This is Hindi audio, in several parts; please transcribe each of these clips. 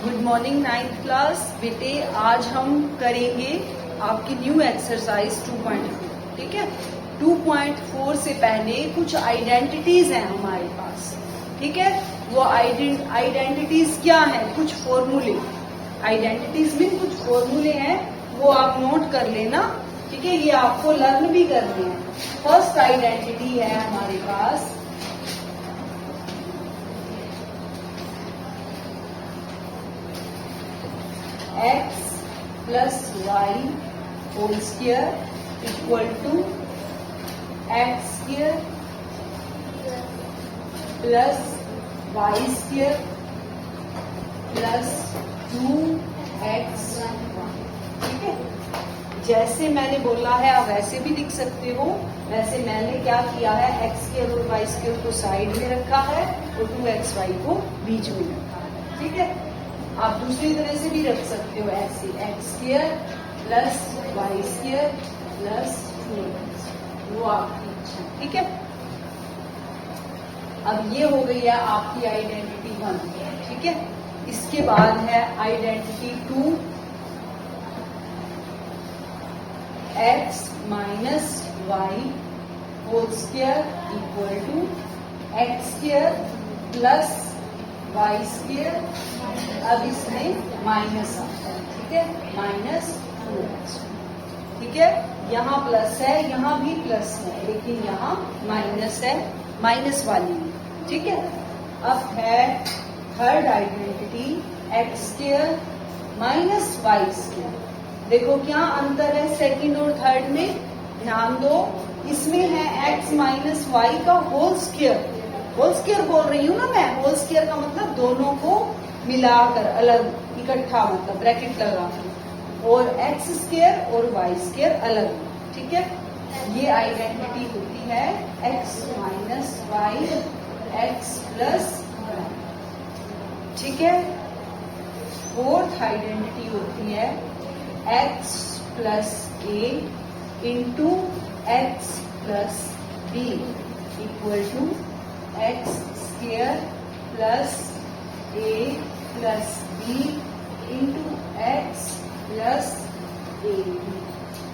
गुड मॉर्निंग नाइन्थ क्लास बेटे। आज हम करेंगे आपकी न्यू एक्सरसाइज 2.4। ठीक है, 2.4 से पहले कुछ आइडेंटिटीज हैं हमारे पास। ठीक है, वो आइडेंटिटीज क्या है? कुछ फॉर्मूले। आइडेंटिटीज में कुछ फॉर्मूले हैं, वो आप नोट कर लेना। ठीक है, ये आपको लर्न भी करने हैं। फर्स्ट आइडेंटिटी है हमारे पास x plus y whole square equal to x square plus y square plus 2x। ठीक है, जैसे मैंने बोला है आप वैसे भी लिख सकते हो। वैसे मैंने क्या किया है, x स्क्वायर और y स्क्वायर को साइड में रखा है और 2xy को बीच में रखा है। ठीक है, आप दूसरी तरह से भी रख सकते हो, ऐसे x square plus y square plus 2x, वो आपकी इच्छा। ठीक है, अब ये हो गई है आपकी आइडेंटिटी 1। ठीक है, इसके बाद है identity 2, x minus y whole square equal to x square plus y square. अब इसमें माइनस आता है। ठीक है, माइनस 2x। ठीक है, यहाँ प्लस है, यहाँ भी प्लस है, लेकिन यहाँ माइनस है, माइनस वाली है। ठीक है, अब है third identity x square minus y square. देखो क्या अंतर है सेकंड और थर्ड में, ध्यान दो। इसमें है x माइनस वाई का होल स्क्वायर। होल स्क्वायर बोल रही हूँ ना मैं, होल स्क्वायर का मतलब दोनों को मिलाकर, अलग इकट्ठा, मतलब ब्रैकेट लगा, और एक्स स्क्वायर और वाई स्क्वायर अलग। ठीक है, ये आइडेंटिटी होती है x minus y x plus y. ठीक है, फोर्थ आइडेंटिटी होती है x plus a into x plus b equal to x square plus a plus b into x plus a b.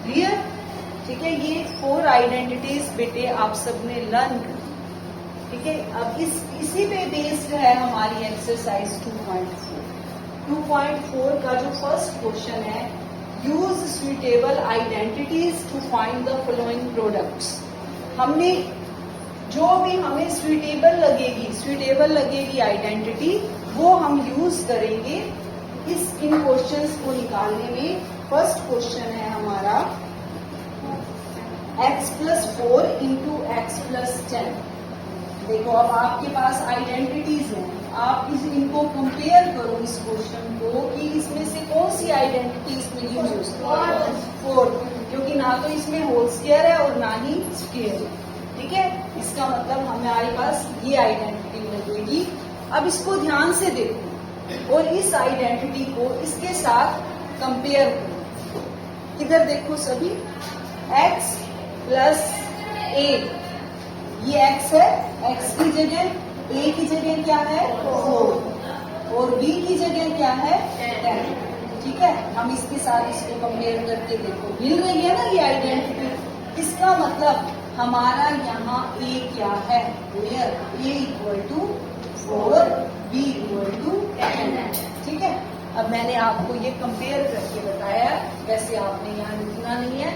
Clear? ठीक है, ये 4 आइडेंटिटीज बेटे आप सबने लर्न कर। ठीक है, अब इसी पे बेस्ड है हमारी एक्सरसाइज 2.4। 2.4 का जो फर्स्ट क्वेश्चन है, use suitable identities to find the following products. हमने जो भी हमें सुइटेबल लगेगी आइडेंटिटी, वो हम यूज करेंगे इन क्वेश्चंस को निकालने में। फर्स्ट क्वेश्चन है हमारा x plus 4 into x plus 10। देखो, अब आपके पास आइडेंटिटीज हैं, आप इनको कंपेयर करो इस क्वेश्चन को कि इसमें से कौन सी आइडेंटिटी इसमें यूज हो सकती है। 4, क्योंकि ना तो इसमें होल स्क्वायर है और ना ही स्क्वायर है। ठीक है, इसका मतलब हमारे पास ये आइडेंटिटी लगेगी। अब इसको ध्यान से देखो और इस आइडेंटिटी को इसके साथ कंपेयर करो। इधर देखो सभी, x प्लस ए, ये x है, x की जगह a की जगह क्या है 4 और b की जगह क्या है 10। ठीक है, हम इसके साथ इसको कंपेयर करके देखो, मिल रही है ना ये आइडेंटिटी। इसका मतलब हमारा यहाँ a क्या है, a equal to 4, b equal to 10। ठीक है, अब मैंने आपको ये कंपेयर करके बताया। वैसे आपने यहाँ लिखना नहीं है,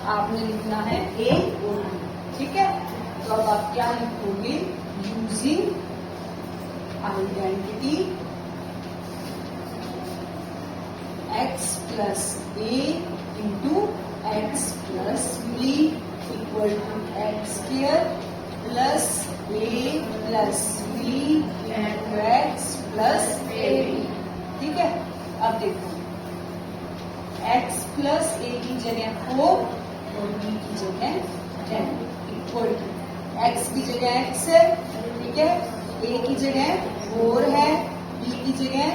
आपने लिखना है a और b। ठीक है, तो अब आप क्या लिखोगे, using identity x plus a into x plus b equal to x square plus a plus b into x plus a b. ठीक है, अब देखो, x प्लस ए की जगह 4 और b की जगह 10 इक्वल टू x की जगह x है। ठीक है, a की जगह 4 है, b की जगह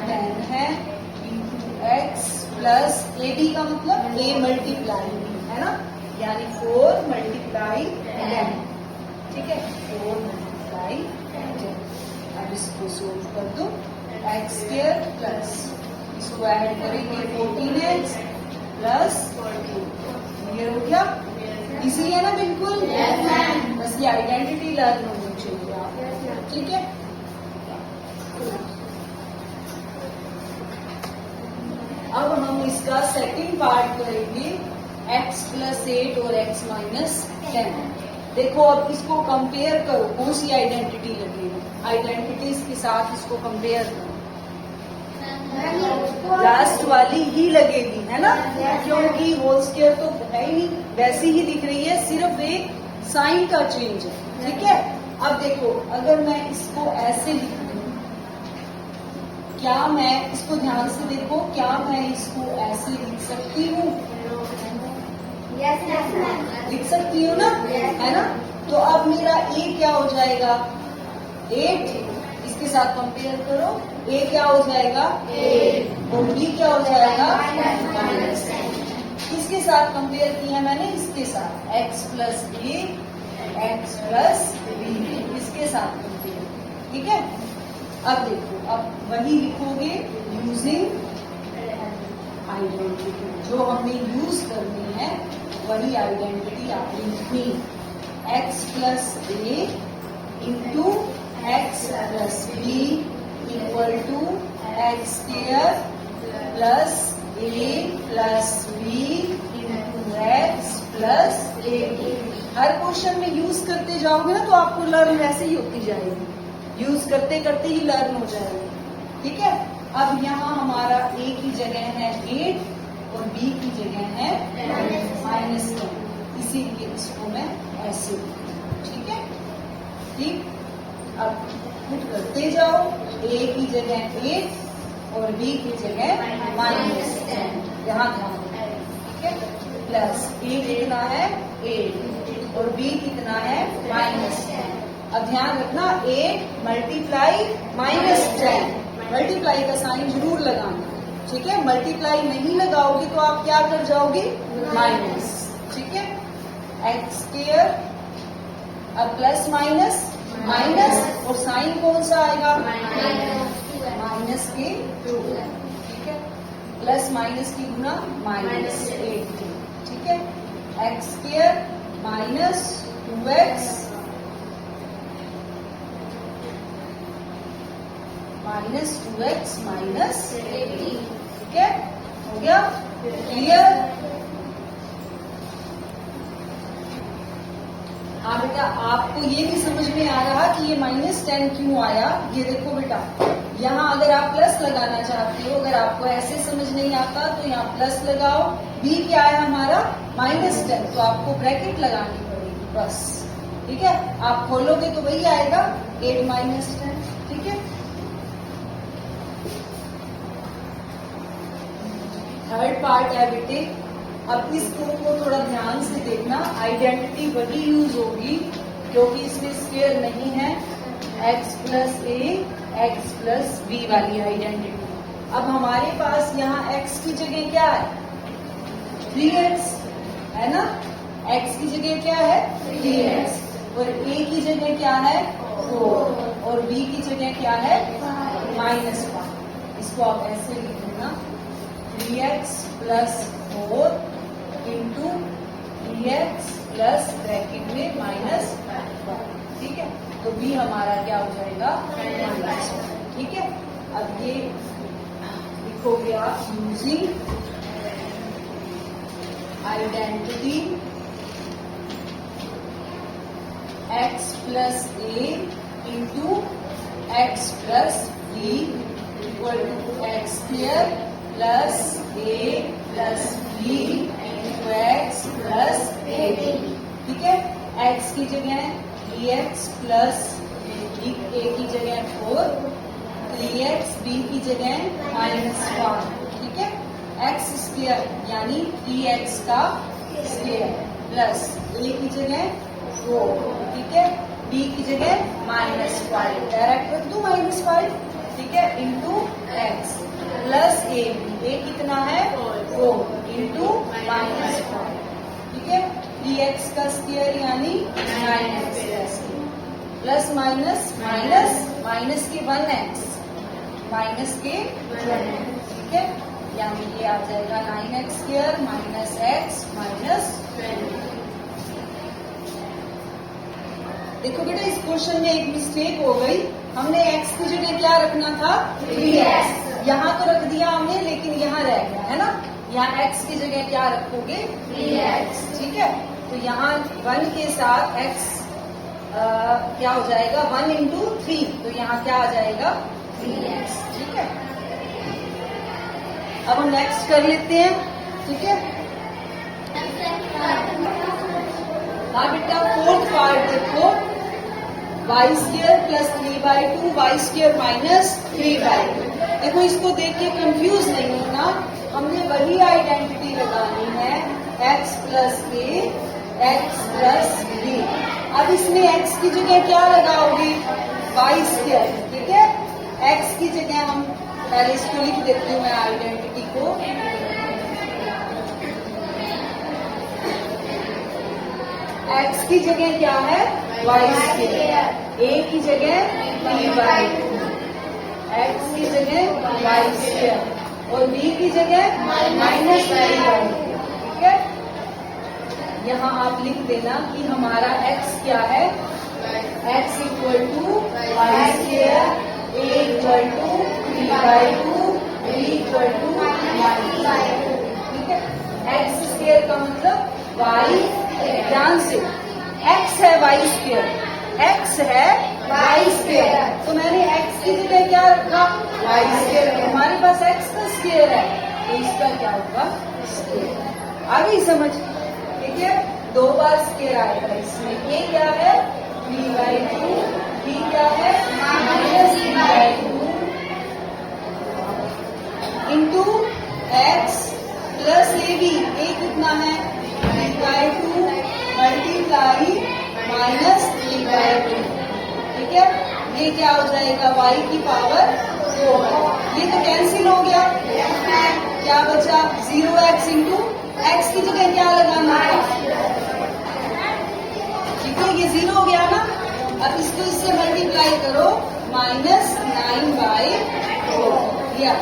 10 है, into x plus a b का मतलब a मल्टीप्लाई है ना, यानी 4 मल्टीप्लाई 10। ठीक है, 4 मल्टीप्लाई 10। अब इसको सोल्व कर दो। एक्स स्क्वायर प्लस इसको ऐड करेंगे 14x प्लस 14। ये हो गया, इजी है ना बिल्कुल। बस ये आइडेंटिटी लर्न होनी चाहिए आप, ठीक है। अब हम इसका सेकंड पार्ट करेंगे x प्लस 8 और x माइनस 10। देखो अब इसको कंपेयर करो, कौन सी आइडेंटिटी लगेगी, आइडेंटिटीज के साथ इसको कंपेयर करो। लास्ट वाली ही लगेगी, है ना, क्योंकि होल स्क्वायर तो है ही नहीं, वैसी ही दिख रही है, सिर्फ एक साइन का चेंज है, ठीक है। अब देखो अगर मैं इसको ऐसे लिख दूं, क्या मैं इसको ध्यान से देखो, क्या मैं इसको ऐसे लिख सकती हूँ? लिख सकती हूँ ना, है ना। तो अब मेरा a क्या हो जाएगा 8, इसके साथ कंपेयर करो, a क्या हो जाएगा 8 और b क्या हो जाएगा माइनस। किसके साथ कंपेयर किया मैंने, इसके साथ x plus a x plus b, इसके साथ कंपेयर, ठीक है। अब देखो अब वही लिखोगे यूजिंग आइडेंटिटी, जो हमने यूज करनी है वही आइडेंटिटी आपने लिखनी। x plus a into x plus b equal to x square plus a plus b into x plus a। हर क्वेश्चन में यूज करते जाओगे ना तो आपको लर्न वैसे ही होती जाएगी, यूज करते करते ही लर्न हो जाएगी, ठीक है। अब यहाँ हमारा a की जगह है 8 और b की जगह है -10, इसीलिए इसको मैं ऐसे लिखूं, ठीक है। ठीक, अब पुट करते जाओ, a की जगह 8 और b की जगह -10, यहाँ ध्यान दें, ठीक है। प्लस a कितना है 8 और b कितना है -10। अब ध्यान रखना 8 मल्टीप्लाई -10, मल्टीप्लाई का साइन जरूर लगाना, ठीक है। मल्टीप्लाई नहीं लगाओगे तो आप क्या कर जाओगे माइनस, ठीक है। एक्स स्क्वायर, अब प्लस माइनस माइनस और साइन कौन सा आएगा माइनस के 2, ठीक है। प्लस माइनस की गुना -8, ठीक है। X square minus 2x minus 2x minus 18, ठीक है। हो गया क्लियर? हाँ बेटा, आपको ये भी समझ में आ रहा कि ये -10 क्यों आया? ये देखो बेटा, यहाँ अगर आप प्लस लगाना चाहते हो, अगर आपको ऐसे समझ नहीं आता तो यहाँ प्लस लगाओ। b क्या है हमारा -10, तो आपको ब्रैकेट लगानी पड़ेगी बस, ठीक है। आप खोलोगे तो वही आएगा 8 -10, ठीक है। थर्ड पार्ट है बेटे, अब इसको तो थोड़ा ध्यान से देखना, आइडेंटिटी वही यूज होगी क्योंकि इसमें स्क्वायर नहीं है, x plus a x plus b वाली आइडेंटिटी। अब हमारे पास यहाँ x की जगह क्या है 3x, है ना। x की जगह क्या है 3x और a की जगह क्या है 4 और b की जगह क्या है -5। इसको आप ऐसे लिख देना 3x plus 4 into 3x plus bracket में -5, ठीक है। तो b हमारा क्या हो जाएगा -5, ठीक है। अब ये लिखोगे आप using identity x plus a into x plus b equal to x square plus a plus b into x plus a, ठीक है। x की जगह 3x प्लस a की जगह 4, 3x b की जगह -5, ठीक है। x स्क्वायर यानी 3x का स्क्वायर प्लस a की जगह 4, ठीक है। b की जगह -5, डायरेक्ट रख दो -5, ठीक है, इंटू एक्स प्लस a कितना है 4 इंटू -5, ठीक है। 3x का स्क्वायर यानी 9x plus minus minus minus की 1x माइनस के, ठीक है, यानी ये आ जाएगा 9x² माइनस x माइनस 20। देखो बेटा इस क्वेश्चन में एक मिस्टेक हो गई, हमने x की जगह क्या रखना था 3x, यहाँ तो रख दिया हमने लेकिन यहाँ रह गया है ना, यहाँ x की जगह क्या रखोगे 3x, ठीक है। तो यहाँ 1 के साथ x क्या हो जाएगा 1 into 3, तो यहाँ क्या आ जाएगा 3x, ठीक है। अब हम नेक्स्ट कर लेते हैं, ठीक है। हाँ बेटा फोर्थ पार्ट देखो, y² प्लस 3/2 y² माइनस 3/2। देखो इसको देख के कंफ्यूज नहीं होना, हमने वही आइडेंटिटी लगानी है x plus a x plus b। अब इसमें x की जगह क्या लगाओगे y², ठीक है। x की जगह हम पहले इसको लिख देती हूँ मैं आइडेंटिटी को, x की जगह क्या है y², a की जगह 3/2, x की जगह y² और b की जगह माइनस 3/2, ठीक है। यहाँ आप लिख देना कि हमारा x क्या है, x equal to y², a equal to 3/2, b equal to minus, ठीक है। x² का मतलब y, ध्यान से x है y², x है y², तो मैंने x की जगह क्या रखा y², हमारे पास x का स्क्वायर है तो इसका क्या होगा स्क्वायर। आ गई समझ, ठीक है। 2 बार स्क्वायर आएगा इसमें, ये क्या है 3/2, b क्या है minus 3/2 into x plus ab, a कितना है 3/2 मल्टीप्लाई माइनस 3/2, ठीक है। ये क्या हो जाएगा y की पावर 2, ये तो कैंसिल हो गया, क्या बचा 0x इंटू x की जगह क्या लगाना है, ठीक है, ये 0 हो गया ना। अब इसको इससे मल्टीप्लाई करो, -9/4,